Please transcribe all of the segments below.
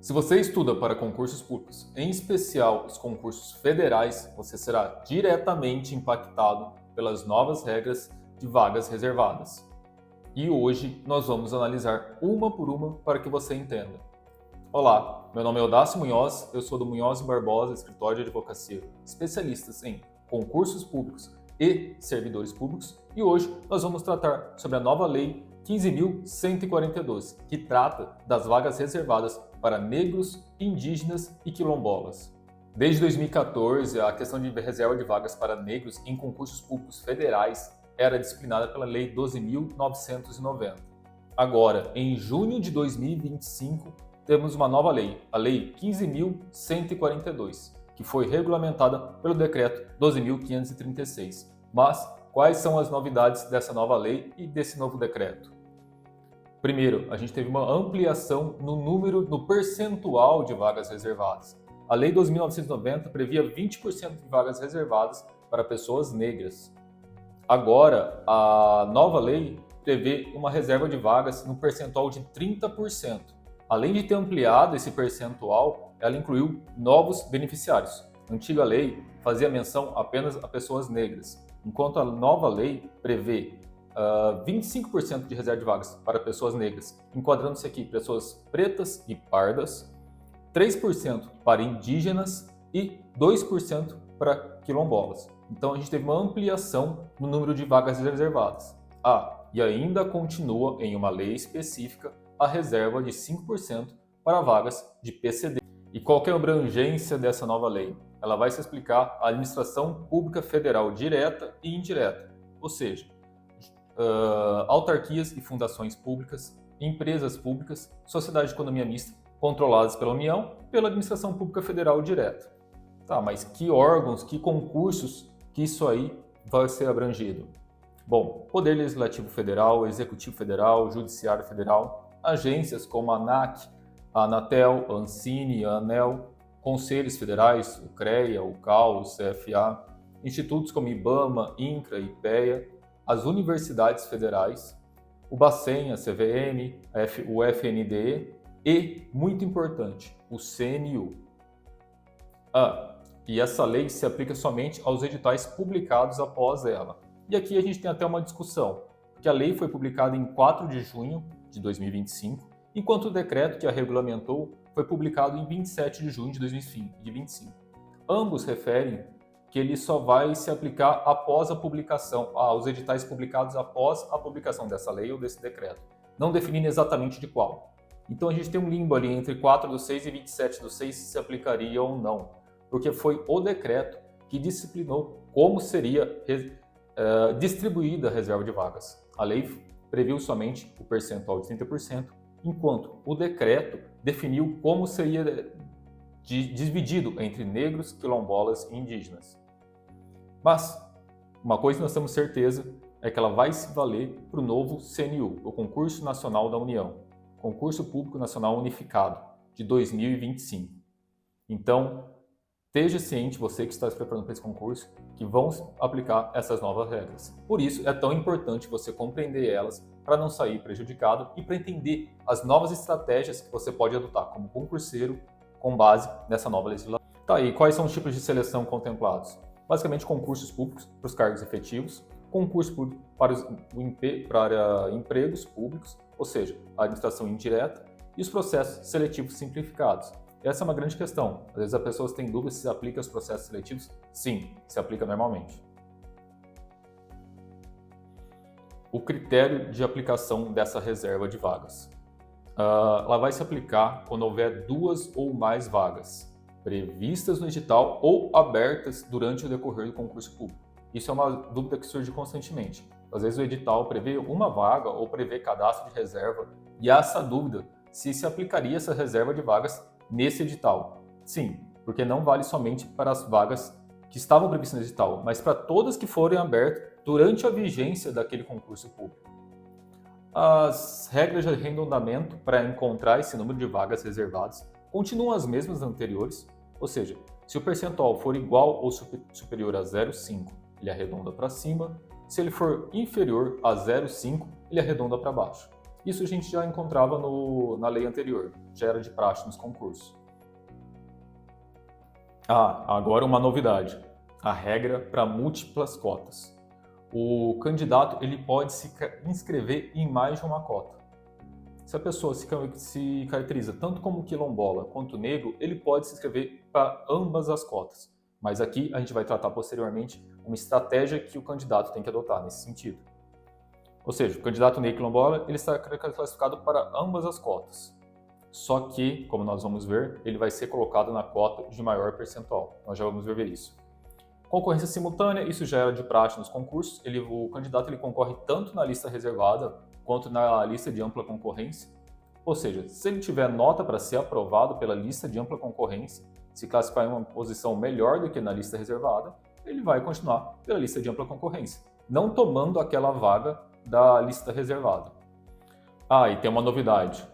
Se você estuda para concursos públicos, em especial os concursos federais, você será diretamente impactado pelas novas regras de vagas reservadas. E hoje nós vamos analisar uma por uma para que você entenda. Olá, meu nome é Odácio Munhoz, eu sou do Munhoz Barbosa, escritório de advocacia, especialistas em concursos públicos e servidores públicos, e hoje nós vamos tratar sobre a nova lei 15.142, que trata das vagas reservadas para negros, indígenas e quilombolas. Desde 2014, a questão de reserva de vagas para negros em concursos públicos federais era disciplinada pela Lei 12.990. Agora, em junho de 2025, temos uma nova lei, a Lei 15.142, que foi regulamentada pelo Decreto 12.536. Mas quais são as novidades dessa nova lei e desse novo decreto? Primeiro, a gente teve uma ampliação no percentual de vagas reservadas. A Lei 12.990 previa 20% de vagas reservadas para pessoas negras. Agora, a nova lei prevê uma reserva de vagas no percentual de 30%. Além de ter ampliado esse percentual, ela incluiu novos beneficiários. A antiga lei fazia menção apenas a pessoas negras, enquanto a nova lei prevê 25% de reserva de vagas para pessoas negras, enquadrando-se aqui pessoas pretas e pardas, 3% para indígenas e 2% para quilombolas. Então a gente teve uma ampliação no número de vagas reservadas. E ainda continua em uma lei específica a reserva de 5% para vagas de PCD. E qual que é a abrangência dessa nova lei? Ela vai se explicar a administração pública federal direta e indireta, ou seja, autarquias e fundações públicas, empresas públicas, sociedade de economia mista, controladas pela União, pela administração pública federal direta. Tá, mas que órgãos, que concursos que isso aí vai ser abrangido? Bom, Poder Legislativo Federal, Executivo Federal, Judiciário Federal, agências como a ANAC, a Anatel, a Ancine, a ANEEL, conselhos federais, o CREA, o CAL, o CFA, institutos como IBAMA, INCRA, IPEA, as universidades federais, o Bacen, a CVM, o FNDE e, muito importante, o CNU. E essa lei se aplica somente aos editais publicados após ela. E aqui a gente tem até uma discussão, porque a lei foi publicada em 4 de junho de 2025, enquanto o decreto que a regulamentou foi publicado em 27 de junho de 2025. Ambos referem que ele só vai se aplicar após a publicação, aos editais publicados após a publicação dessa lei ou desse decreto, não definindo exatamente de qual. Então a gente tem um limbo ali entre 4/6 e 27/6 se aplicaria ou não, porque foi o decreto que disciplinou como seria distribuída a reserva de vagas. A lei previu somente o percentual de 30%, enquanto o decreto definiu como seria dividido entre negros, quilombolas e indígenas. Mas uma coisa que nós temos certeza é que ela vai se valer para o novo CNU, o Concurso Nacional da União, Concurso Público Nacional Unificado, de 2025. Então, esteja ciente, você que está se preparando para esse concurso, que vão aplicar essas novas regras. Por isso, é tão importante você compreender elas para não sair prejudicado e para entender as novas estratégias que você pode adotar como concurseiro com base nessa nova legislação. Tá, e quais são os tipos de seleção contemplados? Basicamente, concursos públicos para os cargos efetivos, concurso público para empregos públicos, ou seja, a administração indireta, e os processos seletivos simplificados. Essa é uma grande questão. Às vezes as pessoas têm dúvidas se aplica aos processos seletivos. Sim, se aplica normalmente. O critério de aplicação dessa reserva de vagas. Ela vai se aplicar quando houver 2 ou mais vagas previstas no edital ou abertas durante o decorrer do concurso público. Isso é uma dúvida que surge constantemente. Às vezes o edital prevê uma vaga ou prevê cadastro de reserva e há essa dúvida se aplicaria essa reserva de vagas nesse edital. Sim, porque não vale somente para as vagas que estavam previstas no edital, mas para todas que forem abertas durante a vigência daquele concurso público. As regras de arredondamento para encontrar esse número de vagas reservadas continuam as mesmas anteriores, ou seja, se o percentual for igual ou superior a 0,5, ele arredonda para cima, se ele for inferior a 0,5, ele arredonda para baixo. Isso a gente já encontrava na lei anterior, já era de praxe nos concursos. Agora uma novidade, a regra para múltiplas cotas. O candidato ele pode se inscrever em mais de uma cota. Se a pessoa se caracteriza tanto como quilombola quanto negro, ele pode se inscrever para ambas as cotas. Mas aqui a gente vai tratar posteriormente uma estratégia que o candidato tem que adotar nesse sentido. Ou seja, o candidato negro quilombola ele está classificado para ambas as cotas. Só que, como nós vamos ver, ele vai ser colocado na cota de maior percentual. Nós já vamos ver isso. Concorrência simultânea, isso já era de praxe nos concursos. O candidato ele concorre tanto na lista reservada quanto na lista de ampla concorrência. Ou seja, se ele tiver nota para ser aprovado pela lista de ampla concorrência, se classificar em uma posição melhor do que na lista reservada, ele vai continuar pela lista de ampla concorrência, não tomando aquela vaga da lista reservada. E tem uma novidade.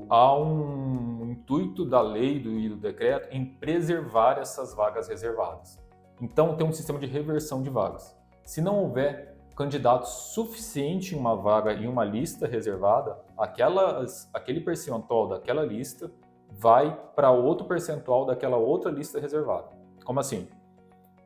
Há um intuito da lei e do decreto em preservar essas vagas reservadas. Então, tem um sistema de reversão de vagas. Se não houver candidato suficiente em uma vaga em uma lista reservada, aquele percentual daquela lista vai para outro percentual daquela outra lista reservada. Como assim?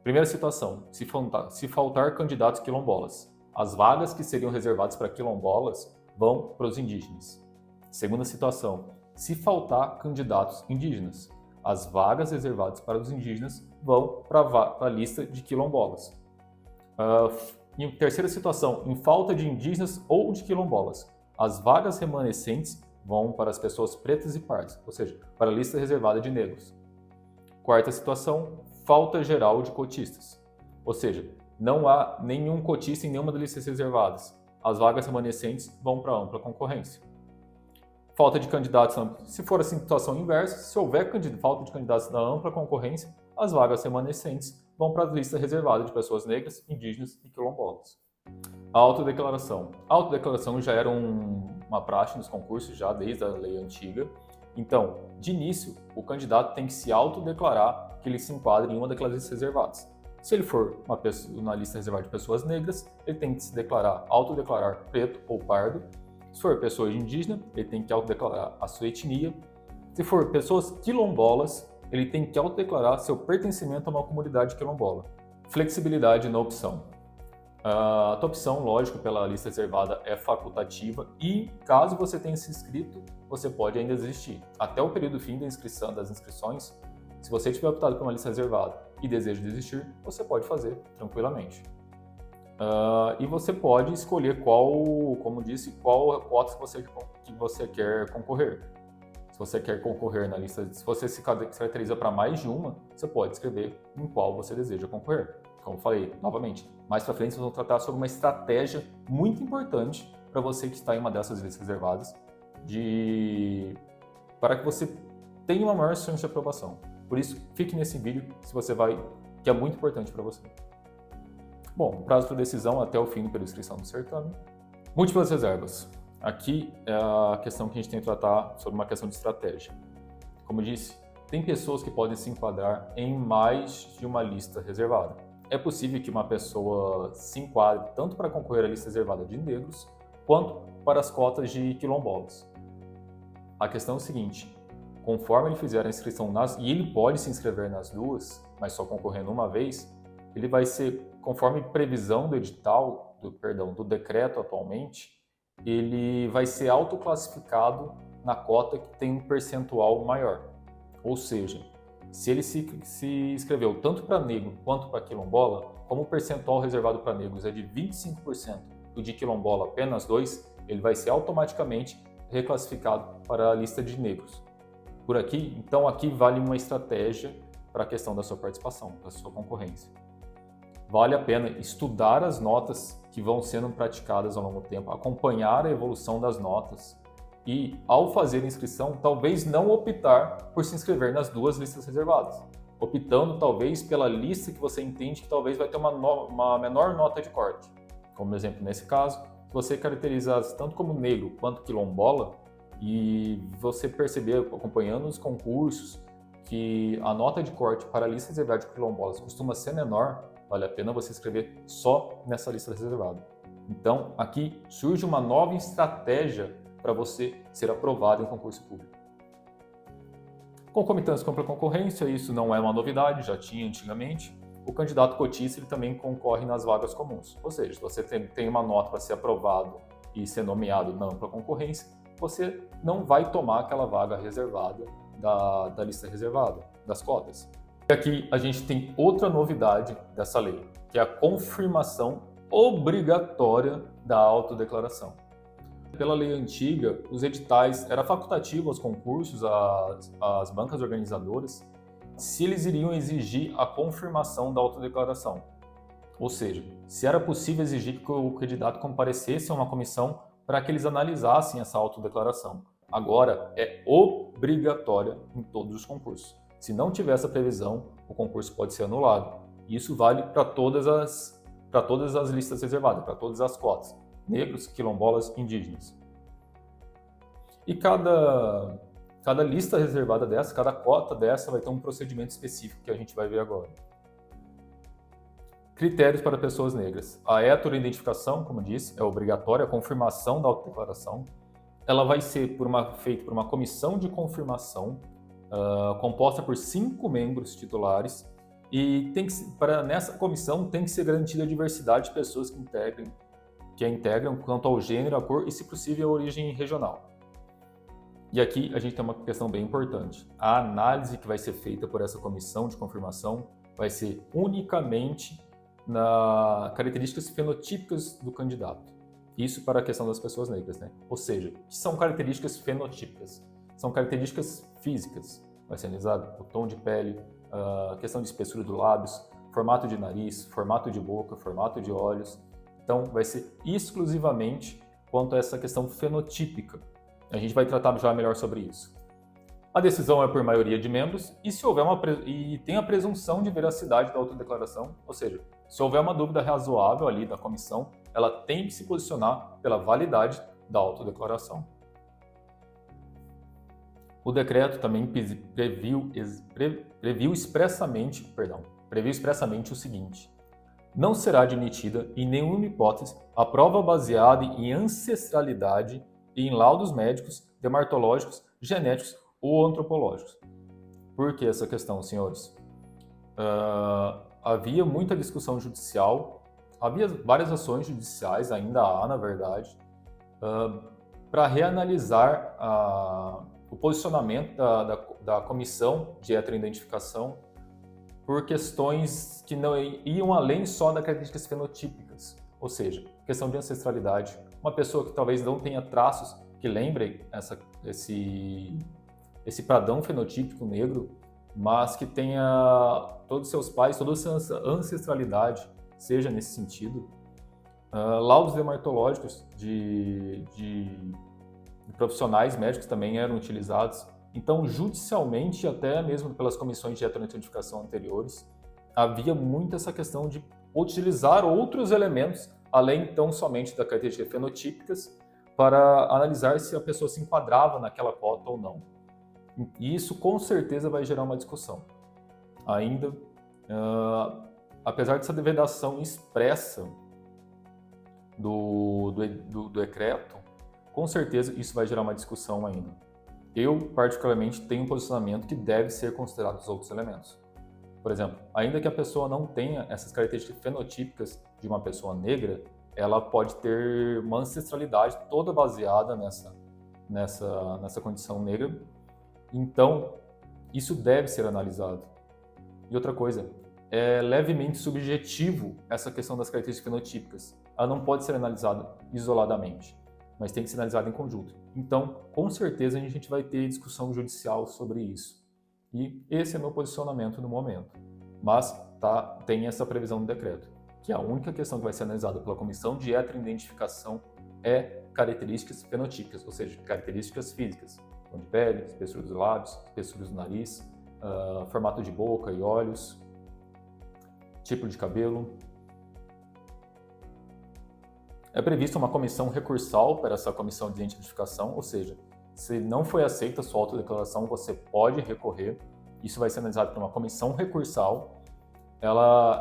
Primeira situação, se faltar candidatos quilombolas, as vagas que seriam reservadas para quilombolas vão para os indígenas. Segunda situação, se faltar candidatos indígenas, as vagas reservadas para os indígenas vão para a lista de quilombolas. Em terceira situação, em falta de indígenas ou de quilombolas, as vagas remanescentes vão para as pessoas pretas e pardas, ou seja, para a lista reservada de negros. Quarta situação, falta geral de cotistas, ou seja, não há nenhum cotista em nenhuma das listas reservadas. As vagas remanescentes vão para a ampla concorrência. Falta de candidatos, se for assim, situação inversa, se houver falta de candidatos na ampla concorrência, as vagas remanescentes vão para a lista reservada de pessoas negras, indígenas e quilombolas. A autodeclaração. A autodeclaração já era uma praxe nos concursos, já desde a lei antiga. Então, de início, o candidato tem que se autodeclarar que ele se enquadra em uma daquelas listas reservadas. Se ele for na lista reservada de pessoas negras, ele tem que se autodeclarar preto ou pardo. Se for pessoa indígena, ele tem que autodeclarar a sua etnia. Se for pessoas quilombolas, ele tem que autodeclarar seu pertencimento a uma comunidade quilombola. Flexibilidade na opção. A tua opção, lógico, pela lista reservada é facultativa e, caso você tenha se inscrito, você pode ainda desistir. Até o período fim das inscrições, se você tiver optado por uma lista reservada e deseja desistir, você pode fazer tranquilamente. E você pode escolher qual cota que você quer concorrer. Se você quer concorrer na lista, se você se caracteriza para mais de uma, você pode escrever em qual você deseja concorrer. Como eu falei, novamente, mais para frente nós vamos tratar sobre uma estratégia muito importante para você que está em uma dessas listas reservadas, para que você tenha uma maior chance de aprovação. Por isso, fique nesse vídeo que é muito importante para você. Bom, prazo para decisão até o fim do período de inscrição do certame. Múltiplas reservas. Aqui é a questão que a gente tem que tratar sobre uma questão de estratégia. Como eu disse, tem pessoas que podem se enquadrar em mais de uma lista reservada. É possível que uma pessoa se enquadre tanto para concorrer à lista reservada de negros, quanto para as cotas de quilombolas. A questão é o seguinte, conforme ele fizer a inscrição e ele pode se inscrever nas duas, mas só concorrendo uma vez, ele vai ser, conforme previsão do edital, do decreto atualmente, ele vai ser autoclassificado na cota que tem um percentual maior. Ou seja, se ele se inscreveu tanto para negro quanto para quilombola, como o percentual reservado para negros é de 25% e o de quilombola apenas 2%, ele vai ser automaticamente reclassificado para a lista de negros. Então aqui vale uma estratégia para a questão da sua participação, da sua concorrência. Vale a pena estudar as notas que vão sendo praticadas ao longo do tempo, acompanhar a evolução das notas e, ao fazer a inscrição, talvez não optar por se inscrever nas duas listas reservadas, optando talvez pela lista que você entende que talvez vai ter uma menor nota de corte. Como exemplo, nesse caso, se você caracterizar tanto como negro quanto quilombola e você perceber, acompanhando os concursos, que a nota de corte para a lista reservada de quilombolas costuma ser menor, vale a pena você escrever só nessa lista reservada. Então, aqui surge uma nova estratégia para você ser aprovado em concurso público. Concomitância com a concorrência, isso não é uma novidade, já tinha antigamente. O candidato cotista ele também concorre nas vagas comuns. Ou seja, se você tem uma nota para ser aprovado e ser nomeado na ampla concorrência, você não vai tomar aquela vaga reservada da lista reservada, das cotas. E aqui a gente tem outra novidade dessa lei, que é a confirmação obrigatória da autodeclaração. Pela lei antiga, os editais era facultativo aos concursos, às bancas organizadoras, se eles iriam exigir a confirmação da autodeclaração. Ou seja, se era possível exigir que o candidato comparecesse a uma comissão para que eles analisassem essa autodeclaração. Agora é obrigatória em todos os concursos. Se não tiver essa previsão, o concurso pode ser anulado. Isso vale para todas as listas reservadas, para todas as cotas, negros, quilombolas, indígenas. E cada lista reservada dessa, cada cota dessa vai ter um procedimento específico que a gente vai ver agora. Critérios para pessoas negras. A heteroidentificação, como disse, é obrigatória, a confirmação da autodeclaração. Ela vai ser feita por uma comissão de confirmação, composta por 5 membros titulares, e nessa comissão tem que ser garantida a diversidade de pessoas que a integram quanto ao gênero, a cor e, se possível, a origem regional. E aqui a gente tem uma questão bem importante. A análise que vai ser feita por essa comissão de confirmação vai ser unicamente nas características fenotípicas do candidato. Isso para a questão das pessoas negras, né? Ou seja, que são características fenotípicas? São características físicas. Vai ser analisado o tom de pele, a questão de espessura dos lábios, formato de nariz, formato de boca, formato de olhos. Então, vai ser exclusivamente quanto a essa questão fenotípica. A gente vai tratar já melhor sobre isso. A decisão é por maioria de membros e se houver e tem a presunção de veracidade da autodeclaração, ou seja, se houver uma dúvida razoável ali da comissão, ela tem que se posicionar pela validade da autodeclaração. O decreto também previu expressamente o seguinte: não será admitida em nenhuma hipótese a prova baseada em ancestralidade e em laudos médicos, dermatológicos, genéticos ou antropológicos. Por que essa questão, senhores? Havia muita discussão judicial, havia várias ações judiciais, ainda há, na verdade, para reanalisar o posicionamento da comissão de heteroidentificação por questões que não iam além só das características fenotípicas, ou seja, questão de ancestralidade. Uma pessoa que talvez não tenha traços que lembrem esse padrão fenotípico negro, mas que tenha todos os seus pais, toda a sua ancestralidade, seja nesse sentido. Laudos dermatológicos de profissionais médicos também eram utilizados. Então, judicialmente, até mesmo pelas comissões de heteroidentificação anteriores, havia muito essa questão de utilizar outros elementos, além então somente das características fenotípicas, para analisar se a pessoa se enquadrava naquela cota ou não. E isso com certeza vai gerar uma discussão. Ainda, apesar dessa vedação expressa do decreto, com certeza isso vai gerar uma discussão ainda. Eu, particularmente, tenho um posicionamento que deve ser considerado os outros elementos. Por exemplo, ainda que a pessoa não tenha essas características fenotípicas de uma pessoa negra, ela pode ter uma ancestralidade toda baseada nessa condição negra. Então, isso deve ser analisado. E outra coisa, é levemente subjetivo essa questão das características fenotípicas. Ela não pode ser analisada isoladamente, mas tem que ser analisada em conjunto. Então, com certeza, a gente vai ter discussão judicial sobre isso. E esse é meu posicionamento no momento. Mas tem essa previsão no decreto, que a única questão que vai ser analisada pela comissão de heteroidentificação é características fenotípicas, ou seja, características físicas. Tom de pele, espessura dos lábios, espessura do nariz, formato de boca e olhos, tipo de cabelo. É prevista uma comissão recursal para essa comissão de identificação, ou seja, se não foi aceita a sua autodeclaração, você pode recorrer. Isso vai ser analisado por uma comissão recursal.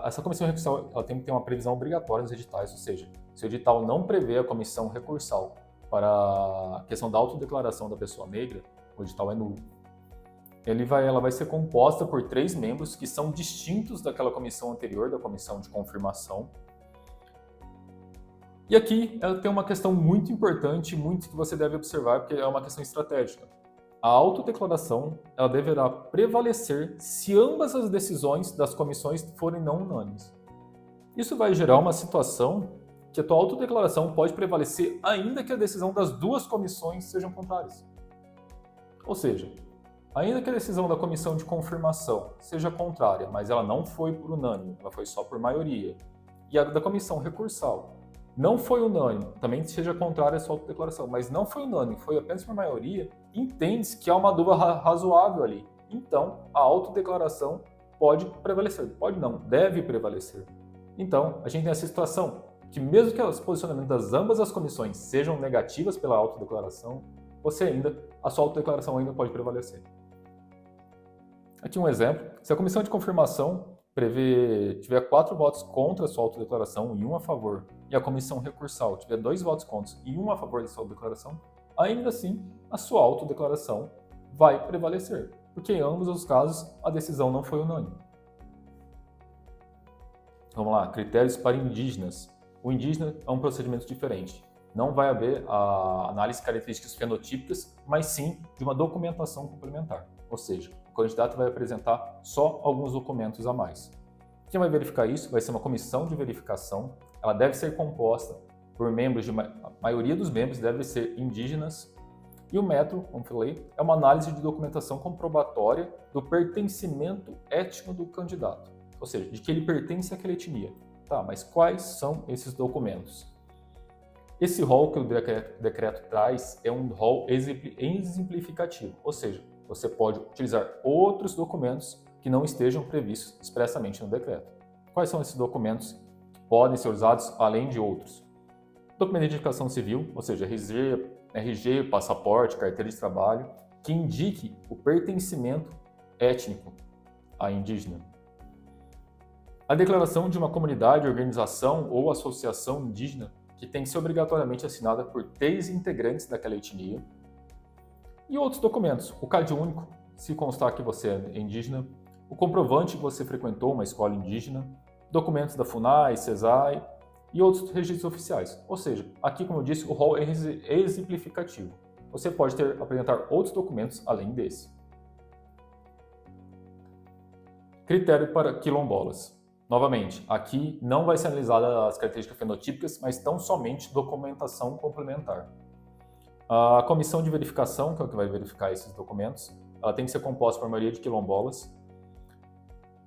Essa comissão recursal tem que ter uma previsão obrigatória nos editais, ou seja, se o edital não prevê a comissão recursal para a questão da autodeclaração da pessoa negra, o edital é nulo. Ela vai ser composta por 3 membros que são distintos daquela comissão anterior, da comissão de confirmação. E aqui ela tem uma questão muito importante, muito que você deve observar, porque é uma questão estratégica. A autodeclaração ela deverá prevalecer se ambas as decisões das comissões forem não unânimes. Isso vai gerar uma situação que a tua autodeclaração pode prevalecer ainda que a decisão das 2 comissões sejam contrárias. Ou seja, ainda que a decisão da comissão de confirmação seja contrária, mas ela não foi por unânime, ela foi só por maioria, e a da comissão recursal não foi unânime, também seja contrária à sua autodeclaração, mas não foi unânime, foi apenas por maioria, entende-se que há uma dúvida razoável ali. Então, a autodeclaração pode prevalecer. Pode não, deve prevalecer. Então, a gente tem essa situação que mesmo que os posicionamentos das ambas as comissões sejam negativas pela autodeclaração, a sua autodeclaração ainda pode prevalecer. Aqui um exemplo, se a comissão de confirmação tiver 4 votos contra a sua autodeclaração e 1 a favor, e a comissão recursal tiver 2 votos contra e 1 a favor da sua autodeclaração, ainda assim a sua autodeclaração vai prevalecer, porque em ambos os casos a decisão não foi unânime. Vamos lá, critérios para indígenas. O indígena é um procedimento diferente. Não vai haver a análise de características fenotípicas, mas sim de uma documentação complementar. Ou seja, o candidato vai apresentar só alguns documentos a mais. Quem vai verificar isso vai ser uma comissão de verificação. Ela deve ser composta por membros a maioria dos membros deve ser indígenas. E o método, como falei, é uma análise de documentação comprobatória do pertencimento étnico do candidato. Ou seja, de que ele pertence àquela etnia. Tá, mas quais são esses documentos? Esse rol que o decreto traz é um rol exemplificativo, ou seja, você pode utilizar outros documentos que não estejam previstos expressamente no decreto. Quais são esses documentos que podem ser usados além de outros? Documento de identificação civil, ou seja, RG, passaporte, carteira de trabalho, que indique o pertencimento étnico à indígena. A declaração de uma comunidade, organização ou associação indígena que tem que ser obrigatoriamente assinada por 3 integrantes daquela etnia. E outros documentos, o CAD único, se constar que você é indígena, o comprovante que você frequentou uma escola indígena, documentos da FUNAI, CESAI e outros registros oficiais. Ou seja, aqui, como eu disse, o rol é exemplificativo. Você pode apresentar outros documentos além desse. Critério para quilombolas. Novamente, aqui não vai ser analisada as características fenotípicas, mas tão somente documentação complementar. A comissão de verificação, que é o que vai verificar esses documentos, ela tem que ser composta por maioria de quilombolas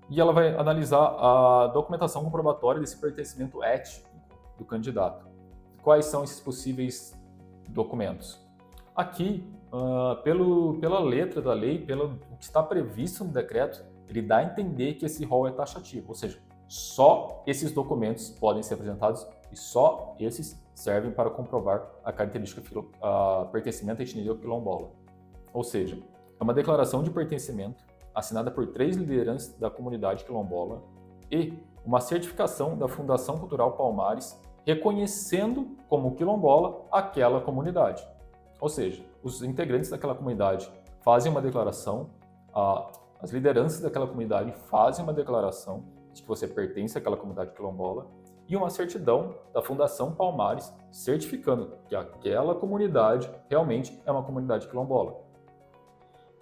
e ela vai analisar a documentação comprobatória desse pertencimento étnico do candidato. Quais são esses possíveis documentos? Aqui, pela letra da lei, pelo que está previsto no decreto, ele dá a entender que esse rol é taxativo, ou seja, só esses documentos podem ser apresentados e só esses servem para comprovar a característica pertencimento à etnia quilombola. Ou seja, é uma declaração de pertencimento assinada por 3 lideranças da comunidade quilombola e uma certificação da Fundação Cultural Palmares reconhecendo como quilombola aquela comunidade. Ou seja, os integrantes daquela comunidade fazem uma declaração, as lideranças daquela comunidade fazem uma declaração de que você pertence àquela comunidade quilombola e uma certidão da Fundação Palmares certificando que aquela comunidade realmente é uma comunidade quilombola.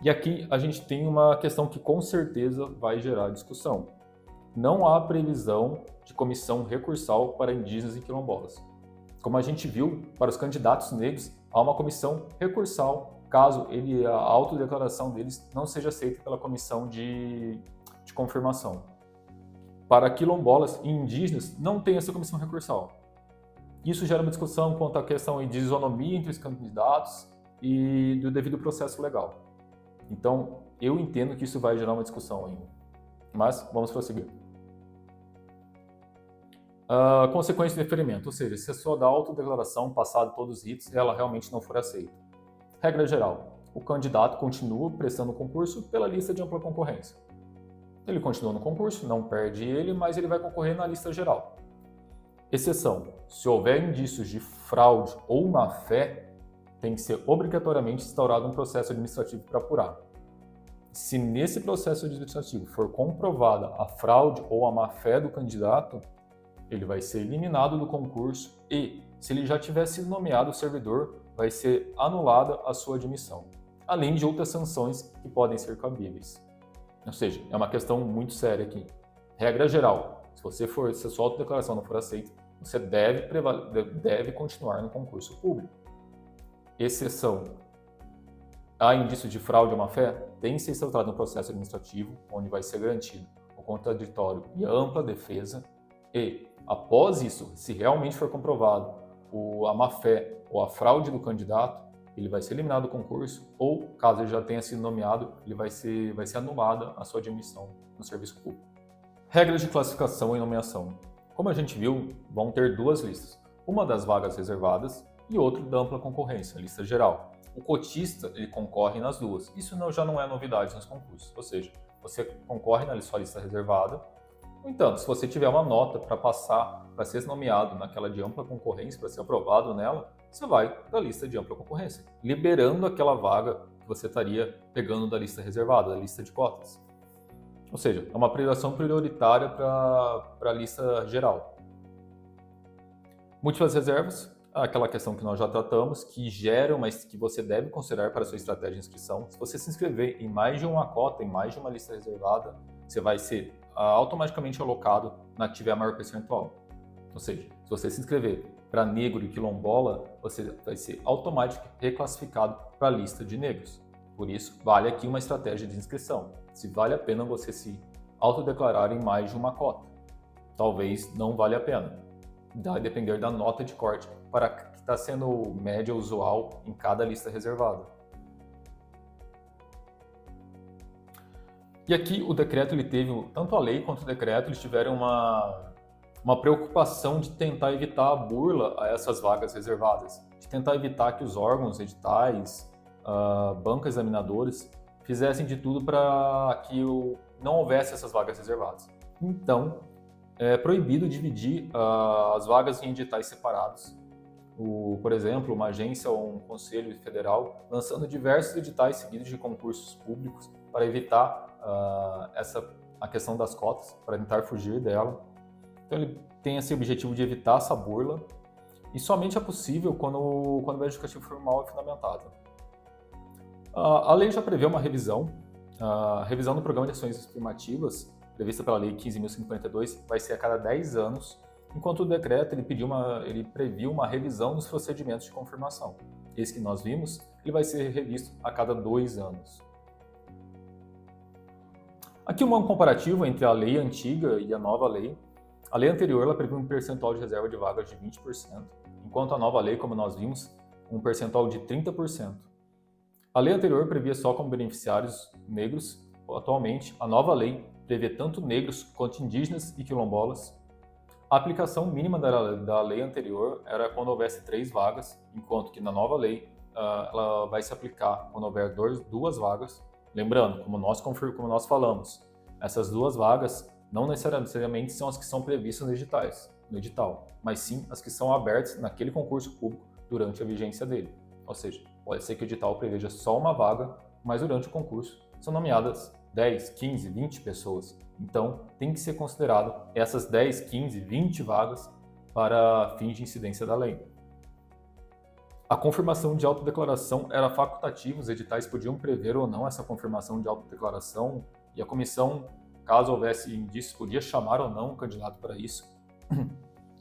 E aqui a gente tem uma questão que com certeza vai gerar discussão. Não há previsão de comissão recursal para indígenas e quilombolas. Como a gente viu, para os candidatos negros, há uma comissão recursal caso a autodeclaração deles não seja aceita pela comissão de confirmação. Para quilombolas e indígenas, não tem essa comissão recursal. Isso gera uma discussão quanto à questão de isonomia entre os candidatos e do devido processo legal. Então, eu entendo que isso vai gerar uma discussão ainda. Mas, vamos prosseguir. Consequência de deferimento, ou seja, se a sua autodeclaração, passado todos os ritos, ela realmente não for aceita. Regra geral, o candidato continua prestando concurso pela lista de ampla concorrência. Ele continua no concurso, não perde ele, mas ele vai concorrer na lista geral. Exceção: se houver indícios de fraude ou má-fé, tem que ser obrigatoriamente instaurado um processo administrativo para apurar. Se nesse processo administrativo for comprovada a fraude ou a má-fé do candidato, ele vai ser eliminado do concurso e, se ele já tiver sido nomeado servidor, vai ser anulada a sua admissão, além de outras sanções que podem ser cabíveis. Ou seja, é uma questão muito séria aqui. Regra geral: se a sua autodeclaração não for aceita, você deve continuar no concurso público. Exceção: há indício de fraude ou má-fé, tem que ser instaurado no processo administrativo, onde vai ser garantido o contraditório e a ampla defesa. E, após isso, se realmente for comprovado a má-fé ou a fraude do candidato, ele vai ser eliminado do concurso, ou, caso ele já tenha sido nomeado, vai ser anulada a sua admissão no serviço público. Regras de classificação e nomeação. Como a gente viu, vão ter duas listas, uma das vagas reservadas e outra da ampla concorrência, a lista geral. O cotista, ele concorre nas duas. Isso já não é novidade nos concursos, ou seja, você concorre na sua lista reservada. No entanto, se você tiver uma nota para passar, para ser nomeado naquela de ampla concorrência, para ser aprovado nela, você vai para a lista de ampla concorrência, liberando aquela vaga que você estaria pegando da lista reservada, da lista de cotas. Ou seja, é uma priorização prioritária para a lista geral. Múltiplas reservas, aquela questão que nós já tratamos, que geram, mas que você deve considerar para a sua estratégia de inscrição. Se você se inscrever em mais de uma cota, em mais de uma lista reservada, você vai ser automaticamente alocado na que tiver maior percentual. Ou seja, se você se inscrever para negro e quilombola, você vai ser automaticamente reclassificado para a lista de negros. Por isso, vale aqui uma estratégia de inscrição. Se vale a pena você se autodeclarar em mais de uma cota. Talvez não vale a pena. Vai depender da nota de corte para que está sendo média usual em cada lista reservada. E aqui o decreto, tanto a lei quanto o decreto, eles tiveram uma preocupação de tentar evitar a burla a essas vagas reservadas, de tentar evitar que os órgãos, editais, bancos examinadores fizessem de tudo para que não houvesse essas vagas reservadas. Então, é proibido dividir as vagas em editais separados. Por exemplo, uma agência ou um conselho federal lançando diversos editais seguidos de concursos públicos para evitar a questão das cotas, para tentar fugir dela. Então ele tem esse objetivo de evitar essa burla e somente é possível quando o método educativo formal é fundamentado. A lei já prevê uma revisão. A revisão do Programa de Ações Afirmativas, prevista pela Lei 15.052, vai ser a cada 10 anos, enquanto o decreto ele previu uma revisão dos procedimentos de confirmação. Esse que nós vimos, ele vai ser revisto a cada 2 anos. Aqui um comparativo entre a lei antiga e a nova lei. A lei anterior ela previa um percentual de reserva de vagas de 20%, enquanto a nova lei, como nós vimos, um percentual de 30%. A lei anterior previa só como beneficiários negros. Atualmente, a nova lei prevê tanto negros quanto indígenas e quilombolas. A aplicação mínima da lei anterior era quando houvesse 3 vagas, enquanto que na nova lei ela vai se aplicar quando houver 2 vagas. Lembrando, como nós falamos, essas 2 vagas não necessariamente são as que são previstas no edital, mas sim as que são abertas naquele concurso público durante a vigência dele. Ou seja, pode ser que o edital preveja só uma vaga, mas durante o concurso são nomeadas 10, 15, 20 pessoas. Então, tem que ser considerado essas 10, 15, 20 vagas para fins de incidência da lei. A confirmação de autodeclaração era facultativa, os editais podiam prever ou não essa confirmação de autodeclaração e a comissão, caso houvesse indícios, podia chamar ou não o candidato para isso.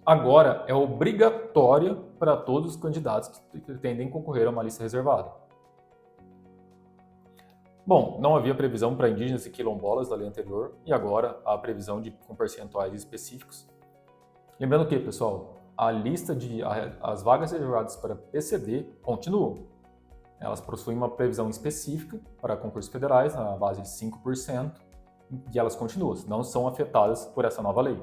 Agora é obrigatória para todos os candidatos que pretendem concorrer a uma lista reservada. Bom, não havia previsão para indígenas e quilombolas da lei anterior e agora há a previsão com percentuais específicos. Lembrando que, pessoal, as vagas reservadas para PCD continuam. Elas possuem uma previsão específica para concursos federais, na base de 5%, e elas continuam, não são afetadas por essa nova lei.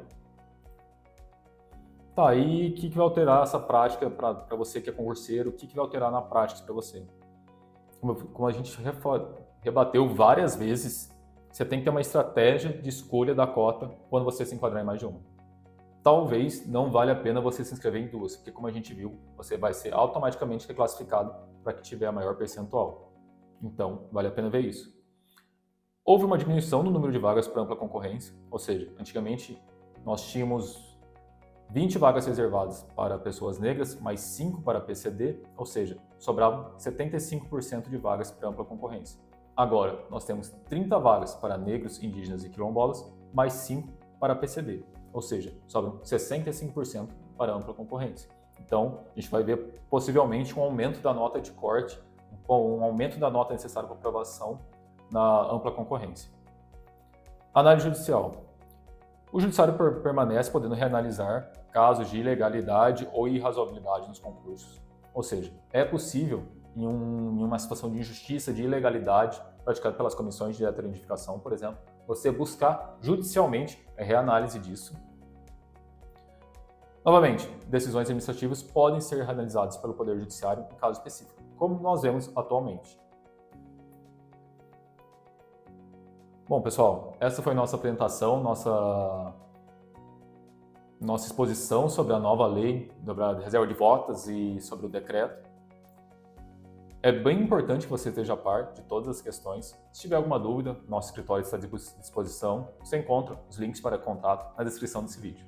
Tá, e o que vai alterar essa prática para você que é concurseiro? O que vai alterar na prática para você? Como a gente rebateu várias vezes, você tem que ter uma estratégia de escolha da cota quando você se enquadrar em mais de uma. talvez não valha a pena você se inscrever em duas, porque como a gente viu, você vai ser automaticamente reclassificado para que tiver a maior percentual. Então, vale a pena ver isso. Houve uma diminuição no número de vagas para ampla concorrência, ou seja, antigamente nós tínhamos 20 vagas reservadas para pessoas negras, mais 5 para PCD, ou seja, sobravam 75% de vagas para ampla concorrência. Agora, nós temos 30 vagas para negros, indígenas e quilombolas, mais 5 para PCD, ou seja, sobram 65% para ampla concorrência. Então, a gente vai ver possivelmente um aumento da nota de corte, um aumento da nota necessária para aprovação na ampla concorrência. Análise judicial. O judiciário permanece podendo reanalisar casos de ilegalidade ou irrazoabilidade nos concursos. Ou seja, é possível, em uma situação de injustiça, de ilegalidade praticada pelas comissões de heterodificação, por exemplo, você buscar judicialmente a reanálise disso. Novamente, decisões administrativas podem ser reanalisadas pelo Poder Judiciário em caso específico, como nós vemos atualmente. Bom, pessoal, essa foi nossa apresentação, nossa exposição sobre a nova lei da reserva de votas e sobre o decreto. É bem importante que você esteja a par de todas as questões. Se tiver alguma dúvida, nosso escritório está à disposição. Você encontra os links para contato na descrição desse vídeo.